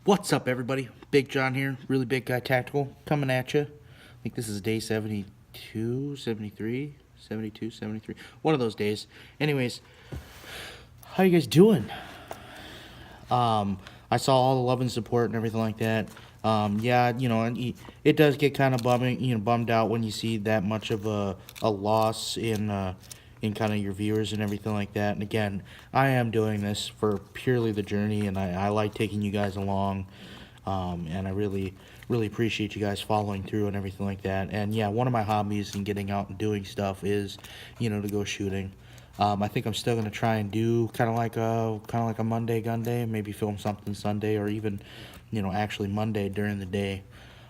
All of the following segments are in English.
What's up, everybody? Big John here, really big guy tactical, coming at you. I think this is day 72, 73, 72, 73. One of those days. Anyways, how you guys doing? I saw all the love and support and everything like that. Yeah, and it does get kind of bummed out when you see that much of a loss in kind of your viewers and everything like that. And again, I am doing this for purely the journey, and I like taking you guys along. And I really appreciate you guys following through and everything like that. And yeah, one of my hobbies in getting out and doing stuff is, to go shooting. I think I'm still gonna try and do kind of like a Monday gun day, maybe film something Sunday or even, actually Monday during the day.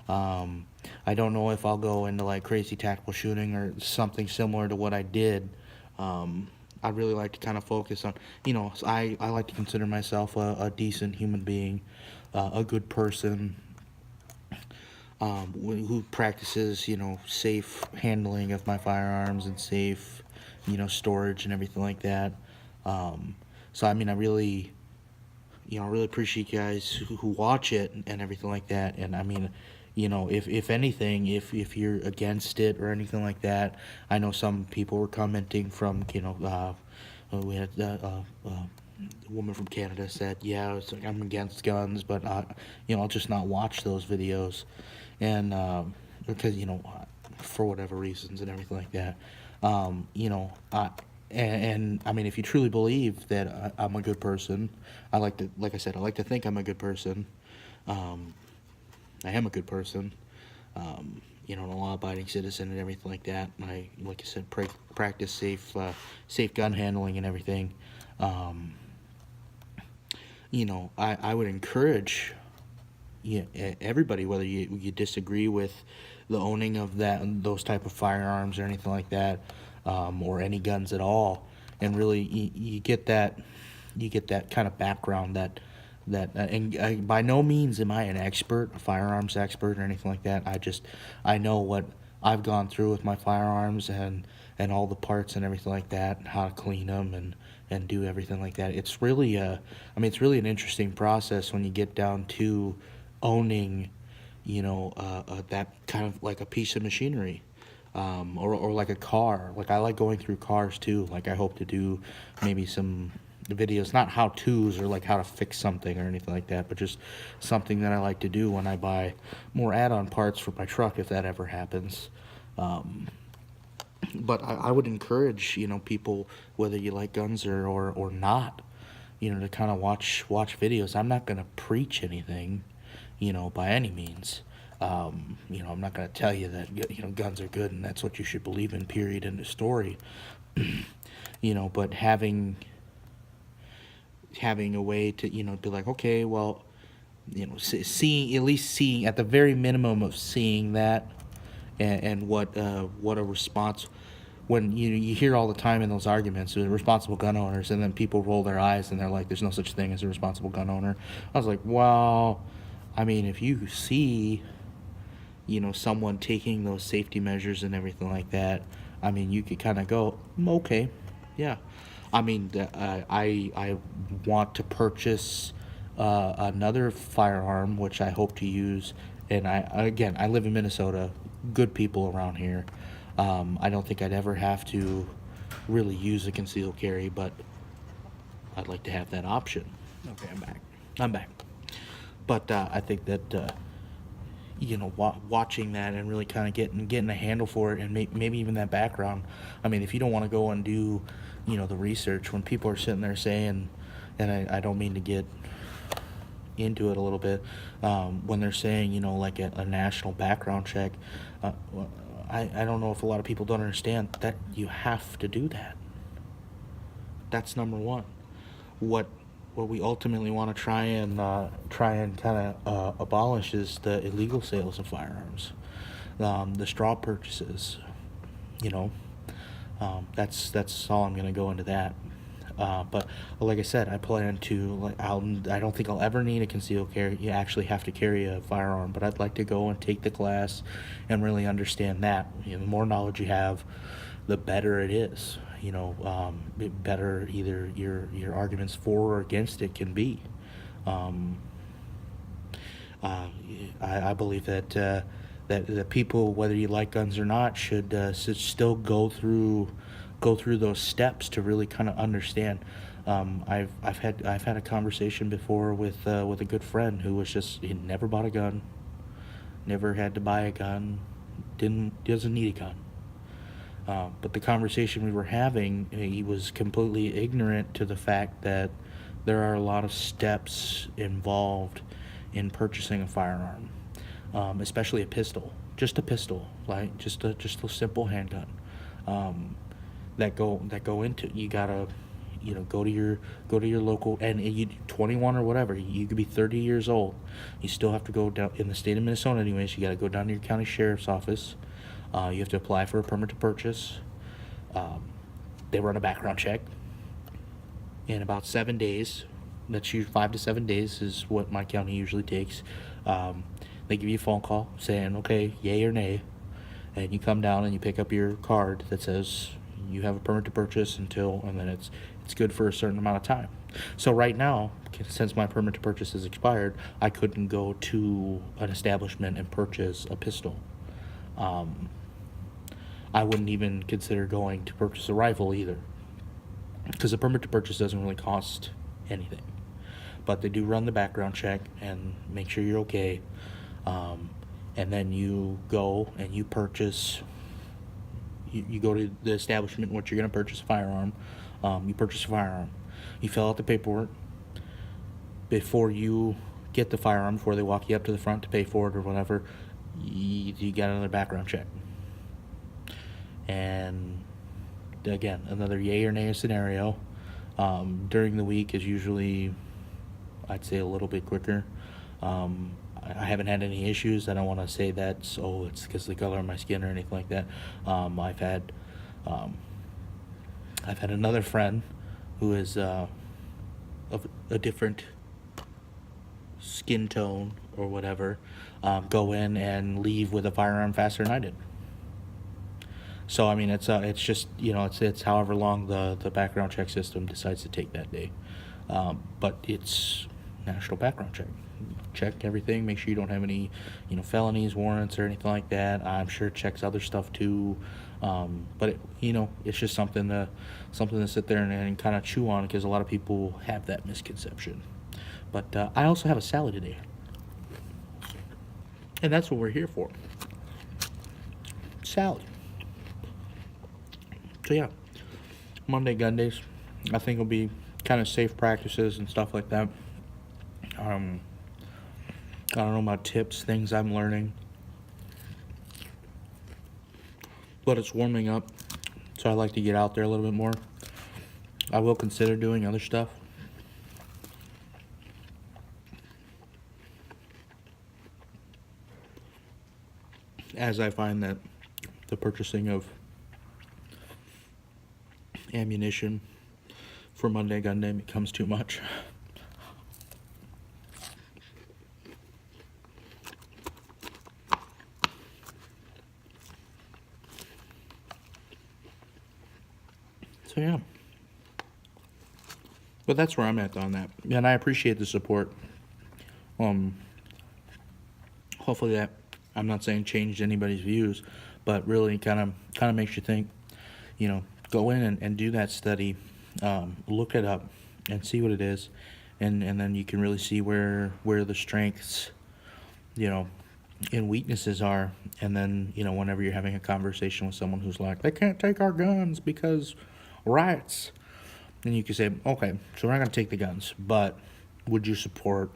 I don't know if I'll go into like crazy tactical shooting or something similar to what I did. I really like to kind of focus on, I like to consider myself a decent human being, a good person, who practices, safe handling of my firearms and safe, storage and everything like that. So I mean, I really appreciate you guys who watch it and everything like that. And I mean, if anything, if you're against it or anything like that, I know some people were commenting from, we had a woman from Canada said, yeah, it's like I'm against guns, but I'll just not watch those videos, and because for whatever reasons and everything like that, and I mean, if you truly believe that I'm a good person, like I said, I like to think I'm a good person. I am a good person, a law-abiding citizen and everything like that. Like I said, practice safe gun handling and everything. I would encourage, everybody, whether you disagree with the owning of those type of firearms or anything like that, or any guns at all, and really you get that kind of background and by no means am I an expert, a firearms expert or anything like that. I know what I've gone through with my firearms and all the parts and everything like that, and how to clean them and do everything like that. It's really it's really an interesting process when you get down to owning, that kind of like a piece of machinery, or like a car. Like, I like going through cars too. Like, I hope to do maybe some videos, not how-tos or like how to fix something or anything like that, but just something that I like to do when I buy more add-on parts for my truck, if that ever happens. But I would encourage, people, whether you like guns or not, to kind of watch videos. I'm not going to preach anything, by any means. I'm not going to tell you that, guns are good and that's what you should believe in, period, end of story. But having a way to, be like, okay, well, seeing at the very minimum of seeing that, and what a response, when you hear all the time in those arguments with responsible gun owners, and then people roll their eyes and they're like, there's no such thing as a responsible gun owner. I was like, well, I mean, if you see, someone taking those safety measures and everything like that, I mean, you could kind of go, okay, yeah. I mean, I want to purchase another firearm, which I hope to use. And I live in Minnesota, good people around here. I don't think I'd ever have to really use a concealed carry, but I'd like to have that option. Okay, I'm back. But I think that watching that and really kind of getting a handle for it, and maybe even that background. I mean, if you don't want to go and do, the research, when people are sitting there saying, and I don't mean to get into it a little bit, when they're saying, like a national background check, I don't know if a lot of people don't understand that you have to do that. That's number one. What we ultimately want to try and kind of abolish is the illegal sales of firearms, the straw purchases. That's all I'm going to go into that. But like I said, I plan to, I don't think I'll ever need a concealed carry. You actually have to carry a firearm, but I'd like to go and take the class and really understand that. The more knowledge you have, the better it is. Better either your arguments for or against it can be. Uh, I believe that that people, whether you like guns or not, should still go through those steps to really kind of understand. I've had a conversation before with a good friend who was just, he never bought a gun, never had to buy a gun, doesn't need a gun. But the conversation we were having, he was completely ignorant to the fact that there are a lot of steps involved in purchasing a firearm, especially a pistol. Just a pistol, like just a simple handgun. Um, that go into, you gotta, go to your local, and you 21 or whatever, you could be 30 years old, you still have to go down in the state of Minnesota anyways. You got to go down to your county sheriff's office. You have to apply for a permit to purchase. um, they run a background check in about 7 days. That's usually 5 to 7 days is what my county usually takes. They give you a phone call saying, okay, yay or nay, and you come down and you pick up your card that says you have a permit to purchase until, and then it's good for a certain amount of time. So right now, since my permit to purchase is expired, I couldn't go to an establishment and purchase a pistol. Um, I wouldn't even consider going to purchase a rifle either, because a permit to purchase doesn't really cost anything. But they do run the background check and make sure you're okay. Um, and then you go and you purchase. You go to the establishment in which you're going to purchase a firearm. You purchase a firearm. You fill out the paperwork before you get the firearm. Before they walk you up to the front to pay for it or whatever, you got another background check. And again, another yay or nay scenario. During the week is usually, I'd say, a little bit quicker. I haven't had any issues. I don't want to say that's, it's because of the color of my skin or anything like that. I've had another friend who is of a different skin tone or whatever, go in and leave with a firearm faster than I did. So I mean, it's just, it's however long the background check system decides to take that day. But it's national background check. Check everything, make sure you don't have any, felonies, warrants, or anything like that. I'm sure it checks other stuff too. But it's just something to sit there and kind of chew on, because a lot of people have that misconception. But I also have a salad today, and that's what we're here for. Salad. So yeah, Monday gun days, I think will be kind of safe practices and stuff like that. I don't know about tips, things I'm learning, but it's warming up, so I like to get out there a little bit more. I will consider doing other stuff. As I find that the purchasing of ammunition for Monday gun day becomes too much. So yeah, but that's where I'm at on that, and I appreciate the support. Hopefully that, I'm not saying changed anybody's views, but really kind of makes you think. Go in and do that study, look it up, and see what it is, and then you can really see where the strengths, and weaknesses are. And then whenever you're having a conversation with someone who's like, they can't take our guns because riots, then you can say, okay, so we're not going to take the guns, but would you support,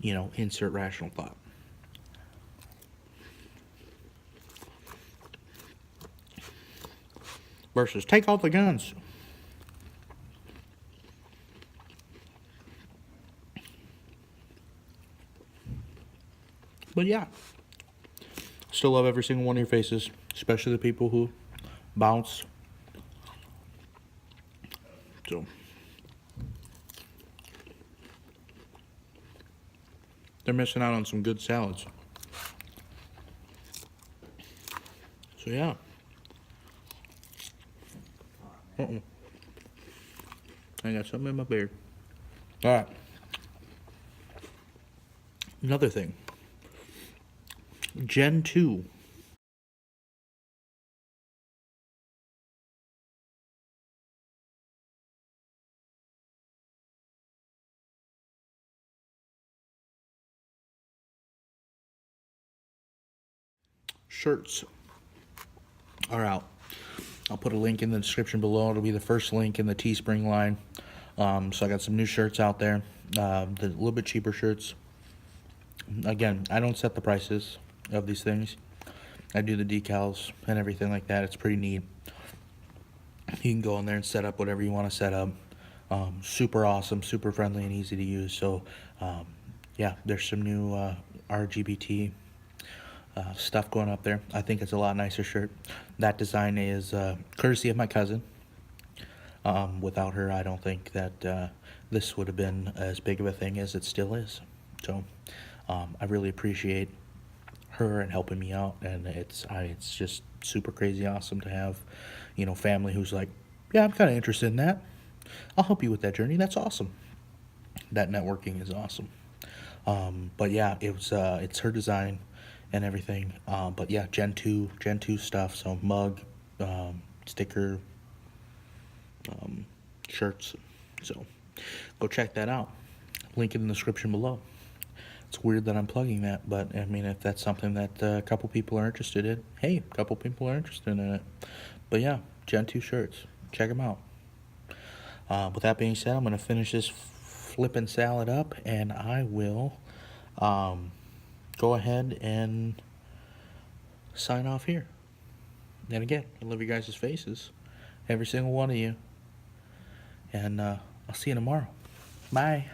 insert rational thought. Versus take all the guns. But yeah, still love every single one of your faces, especially the people who bounce. So they're missing out on some good salads. So yeah. I got something in my beard. All right. Another thing, Gen 2 shirts are out. I'll put a link in the description below. It'll be the first link in the Teespring line. So I got some new shirts out there, the little bit cheaper shirts. Again, I don't set the prices of these things. I do the decals and everything like that. It's pretty neat. You can go in there and set up whatever you want to set up. Super awesome, super friendly and easy to use. So yeah, there's some new RGBT stuff going up there. I think it's a lot nicer shirt. That design is courtesy of my cousin. Without her, I don't think that this would have been as big of a thing as it still is. So I really appreciate her and helping me out, and it's just super crazy awesome to have, family who's like, yeah, I'm kind of interested in that. I'll help you with that journey. That's awesome. That networking is awesome. But yeah, it's her design and everything. But yeah, Gen 2 stuff. So mug, sticker, shirts. So go check that out. Link in the description below. It's weird that I'm plugging that, but I mean, if that's something that a couple people are interested in, hey, a couple people are interested in it. But yeah, Gen 2 shirts. Check them out. With that being said, I'm going to finish this flippin' salad up, and I will go ahead and sign off here. And again, I love you guys' faces, every single one of you. And I'll see you tomorrow. Bye.